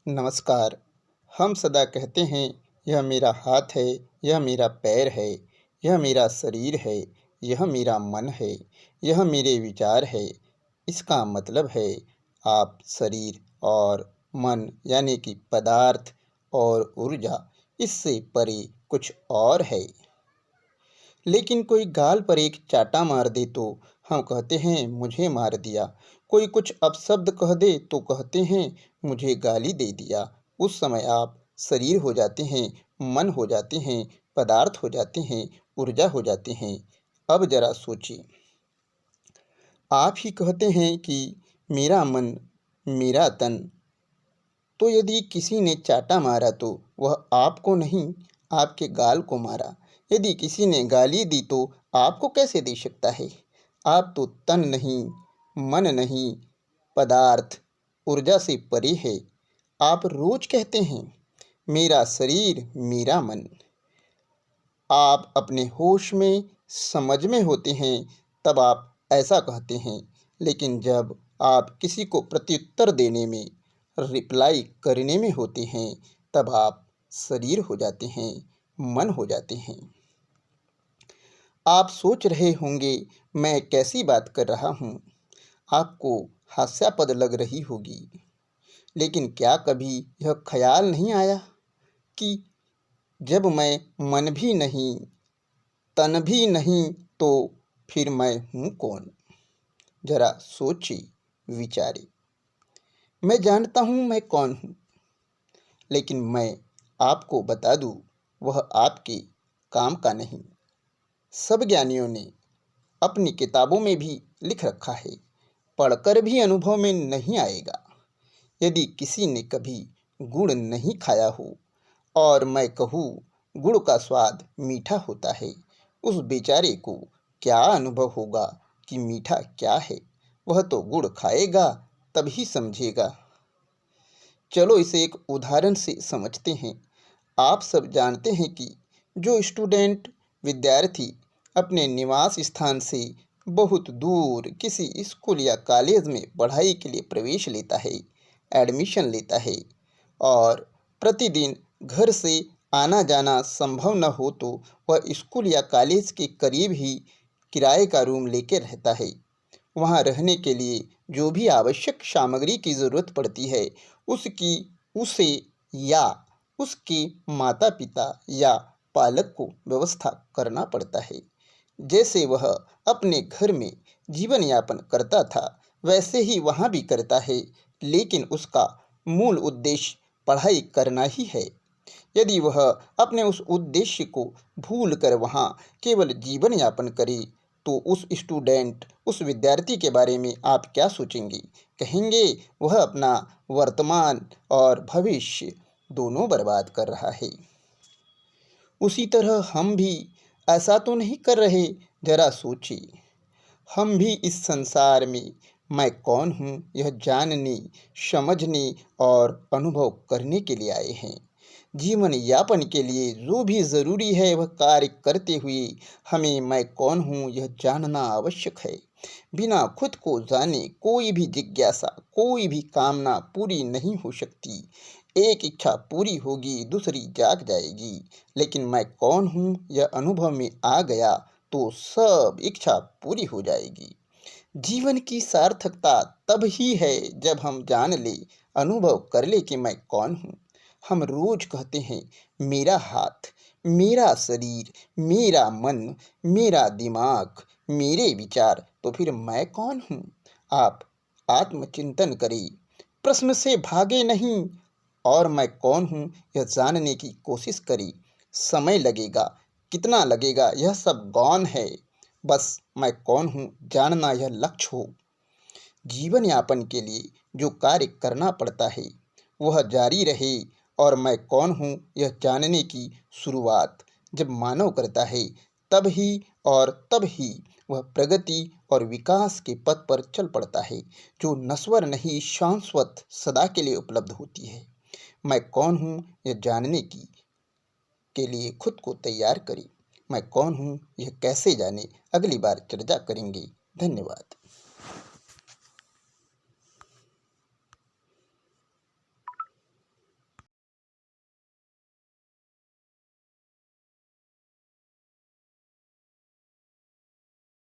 नमस्कार। हम सदा कहते हैं, यह मेरा हाथ है, यह मेरा पैर है, यह मेरा शरीर है, यह मेरा मन है, यह मेरे विचार है। इसका मतलब है आप शरीर और मन यानी कि पदार्थ और ऊर्जा, इससे परे कुछ और है। लेकिन कोई गाल पर एक चाटा मार दे तो हम कहते हैं मुझे मार दिया। कोई कुछ अपशब्द कह दे तो कहते हैं मुझे गाली दे दिया। उस समय आप शरीर हो जाते हैं, मन हो जाते हैं, पदार्थ हो जाते हैं, ऊर्जा हो जाते हैं। अब जरा सोचिए, आप ही कहते हैं कि मेरा मन, मेरा तन। तो यदि किसी ने चाटा मारा तो वह आपको नहीं, आपके गाल को मारा। यदि किसी ने गाली दी तो आपको कैसे दे सकता है? आप तो तन नहीं, मन नहीं, पदार्थ, ऊर्जा से परे है। आप रोज कहते हैं मेरा शरीर, मेरा मन। आप अपने होश में, समझ में होते हैं, तब आप ऐसा कहते हैं। लेकिन जब आप किसी को प्रत्युत्तर देने में, रिप्लाई करने में होते हैं, तब आप शरीर हो जाते हैं, मन हो जाते हैं। आप सोच रहे होंगे मैं कैसी बात कर रहा हूँ। आपको हास्यास्पद लग रही होगी। लेकिन क्या कभी यह ख्याल नहीं आया कि जब मैं मन भी नहीं, तन भी नहीं, तो फिर मैं हूँ कौन? जरा सोचिए, विचारिए। मैं जानता हूँ मैं कौन हूँ, लेकिन मैं आपको बता दूँ, वह आपके काम का नहीं। सब ज्ञानियों ने अपनी किताबों में भी लिख रखा है, पढ़कर भी अनुभव में नहीं आएगा। यदि किसी ने कभी गुड़ नहीं खाया हो और मैं कहूँ गुड़ का स्वाद मीठा होता है, उस बेचारे को क्या अनुभव होगा कि मीठा क्या है? वह तो गुड़ खाएगा तभी समझेगा। चलो इसे एक उदाहरण से समझते हैं। आप सब जानते हैं कि जो स्टूडेंट, विद्यार्थी अपने निवास स्थान से बहुत दूर किसी स्कूल या कॉलेज में पढ़ाई के लिए प्रवेश लेता है, एडमिशन लेता है और प्रतिदिन घर से आना जाना संभव न हो तो वह स्कूल या कॉलेज के करीब ही किराए का रूम लेकर रहता है। वहाँ रहने के लिए जो भी आवश्यक सामग्री की ज़रूरत पड़ती है, उसकी उसे या उसके माता-पिता या पालक को व्यवस्था करना पड़ता है। जैसे वह अपने घर में जीवन यापन करता था, वैसे ही वहाँ भी करता है, लेकिन उसका मूल उद्देश्य पढ़ाई करना ही है। यदि वह अपने उस उद्देश्य को भूल कर वहाँ केवल जीवन यापन करे, तो उस स्टूडेंट, उस विद्यार्थी के बारे में आप क्या सोचेंगे? कहेंगे वह अपना वर्तमान और भविष्य दोनों बर्बाद कर रहा है। उसी तरह हम भी ऐसा तो नहीं कर रहे। जरा सोचिए, हम भी इस संसार में मैं कौन हूँ यह जानने, समझने और अनुभव करने के लिए आए हैं। जीवन यापन के लिए जो भी ज़रूरी है वह कार्य करते हुए हमें मैं कौन हूँ यह जानना आवश्यक है। बिना खुद को जाने कोई भी जिज्ञासा, कोई भी कामना पूरी नहीं हो सकती। एक इच्छा पूरी होगी, दूसरी जाग जाएगी। लेकिन मैं कौन हूँ यह अनुभव में आ गया तो सब इच्छा पूरी हो जाएगी। जीवन की सार्थकता तब ही है जब हम जान ले, अनुभव कर ले कि मैं कौन हूँ। हम रोज कहते हैं मेरा हाथ, मेरा शरीर, मेरा मन, मेरा दिमाग, मेरे विचार, तो फिर मैं कौन हूँ? आप आत्मचिंतन करें, प्रश्न से भागे नहीं और मैं कौन हूँ यह जानने की कोशिश करें। समय लगेगा, कितना लगेगा यह सब गौण है। बस मैं कौन हूँ जानना यह लक्ष्य हो। जीवन यापन के लिए जो कार्य करना पड़ता है वह जारी रहे और मैं कौन हूँ यह जानने की शुरुआत जब मानव करता है, तब ही और तब ही वह प्रगति और विकास के पथ पर चल पड़ता है, जो नश्वर नहीं, शाश्वत, सदा के लिए उपलब्ध होती है। मैं कौन हूँ यह जानने की के लिए खुद को तैयार करें। मैं कौन हूँ यह कैसे जाने, अगली बार चर्चा करेंगे। धन्यवाद।